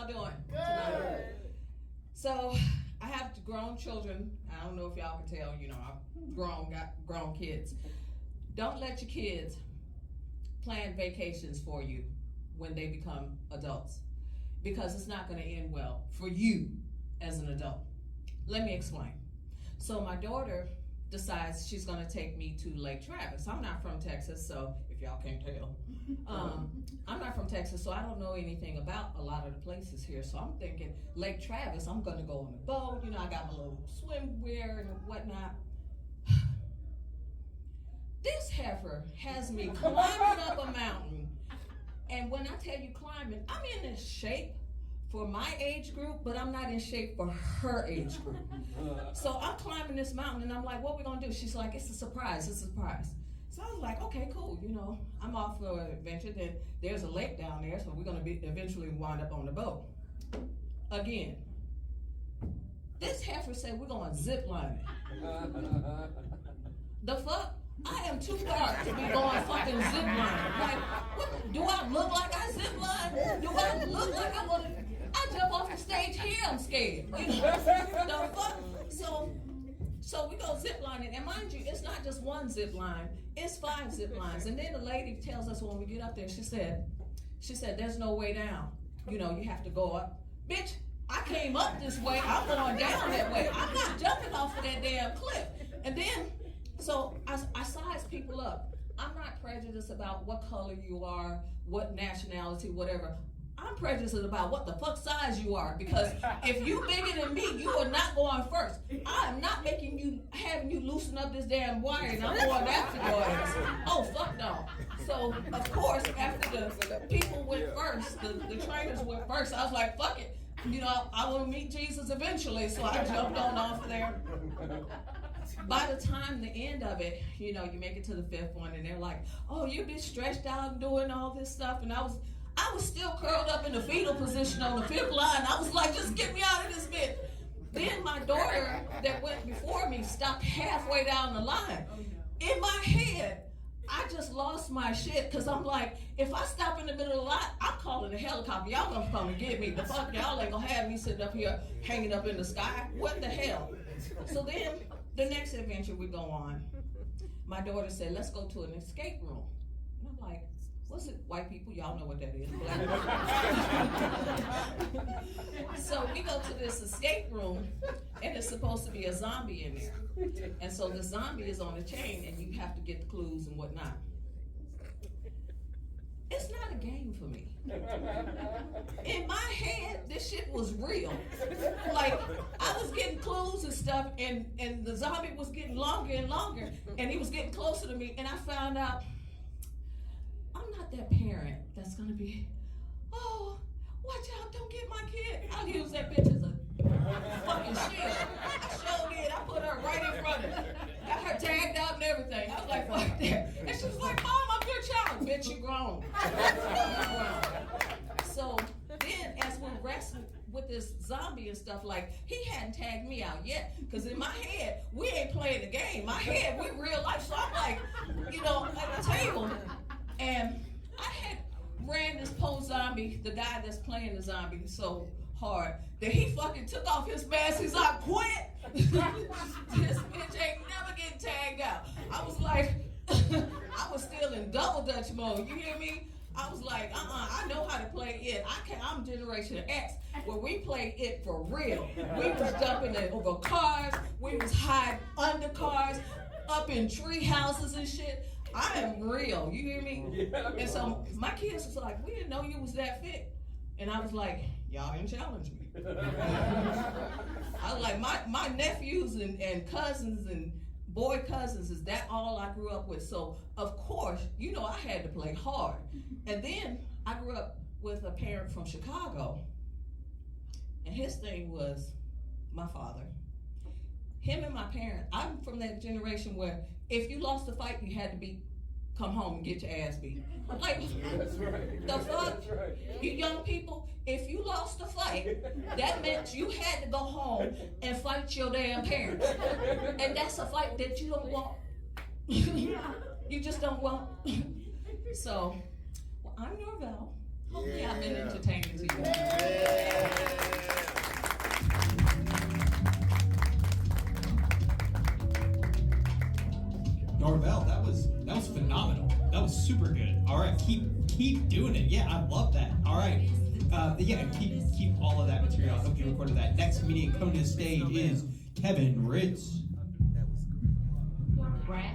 y'all doing tonight? So I have grown children. I don't know if y'all can tell, I've got grown kids. Don't let your kids plan vacations for you when they become adults, because it's not going to end well for you as an adult. Let me explain. So my daughter decides she's going to take me to Lake Travis. I'm not from Texas, so if y'all can't tell, I'm not from Texas, so I don't know anything about a lot of the places here. So I'm thinking Lake Travis, I'm going to go on the boat. I got my little swimwear and whatnot. This heifer has me climbing up a mountain. And when I tell you climbing, I'm in this shape for my age group, but I'm not in shape for her age group. So I'm climbing this mountain and I'm like, what we gonna do? She's like, it's a surprise. So I was like, okay, cool. I'm off for an adventure. Then there's a lake down there, so we're gonna eventually wind up on the boat. Again, this heifer said we're going zip lining. The fuck? I am too dark to be going fucking zip lining. Like, what, do I look like I zip line? Do I look like I want to? I jump off the stage here, I'm scared. The fuck? So we go zip lining, and mind you, it's not just one zip line, it's 5 zip lines. And then the lady tells us when we get up there, she said, there's no way down. You have to go up. Bitch, I came up this way, I'm going down that way. I'm not jumping off of that damn cliff. And then, so I size people up. I'm not prejudiced about what color you are, what nationality, whatever. I'm prejudiced about what the fuck size you are, because if you bigger than me, you are not going first. I am not having you loosen up this damn wire and I'm going after your ass. Oh, fuck no. So, of course, after the people went first, the trainers went first, I was like, fuck it. I will meet Jesus eventually, so I jumped on off of there. By the time the end of it, you make it to the 5th one and they're like, oh, you be stretched out and doing all this stuff. And I was still curled up in the fetal position on the 5th line. I was like, just get me out of this bitch. Then my daughter that went before me stopped halfway down the line. In my head, I just lost my shit, because I'm like, if I stop in the middle of the line, I'm calling a helicopter. Y'all gonna come and get me. The fuck, y'all ain't gonna have me sitting up here hanging up in the sky. What the hell? So then the next adventure we go on, my daughter said, let's go to an escape room. And I'm like, what's it? White people, y'all know what that is. So we go to this escape room, and it's supposed to be a zombie in there. And so the zombie is on a chain, and you have to get the clues and whatnot. It's not a game for me. In my head, this shit was real. Like, I was getting clues and stuff, and the zombie was getting longer and longer, and he was getting closer to me, and I found out I'm not that parent that's gonna be, oh, watch out, don't get my kid. I'll use that bitch as a fucking shield. I sure did. I put her right in front of her. Got her tagged out and everything. I was like, fuck that. And she was like, Mom, I'm your child. Bitch, you grown. So then as we're wrestling with this zombie and stuff, like, he hadn't tagged me out yet. Because in my head, we ain't playing the game. My head, we real life. So I'm like, at the table. And I had ran this poor zombie, the guy that's playing the zombie, so hard that he fucking took off his mask. He's like, quit! This bitch ain't never getting tagged out. I was like, I was still in double Dutch mode, you hear me? I was like, I know how to play it. I'm Generation X, where we play it for real. We was jumping over cars, we was hiding under cars, up in tree houses and shit. I am real, you hear me? Yeah, and so my kids was like, we didn't know you was that fit. And I was like, y'all didn't challenge me. I was like, my nephews and cousins and boy cousins, is that all I grew up with? So of course, I had to play hard. And then I grew up with a parent from Chicago. And his thing was my father. Him and my parents, I'm from that generation where if you lost a fight, you had to come home and get your ass beat. Like, that's right. The fuck? That's right. You young people, if you lost a fight, that meant you had to go home and fight your damn parents. And that's a fight that you don't want. You just don't want. So, I'm Norvell. Hopefully I've been entertaining to you. Norvell, that was phenomenal. That was super good. All right, keep doing it. Yeah, I love that. All right, yeah, keep all of that material. I hope you recorded that. Next comedian coming to the stage is Kevin Ritz. Brad.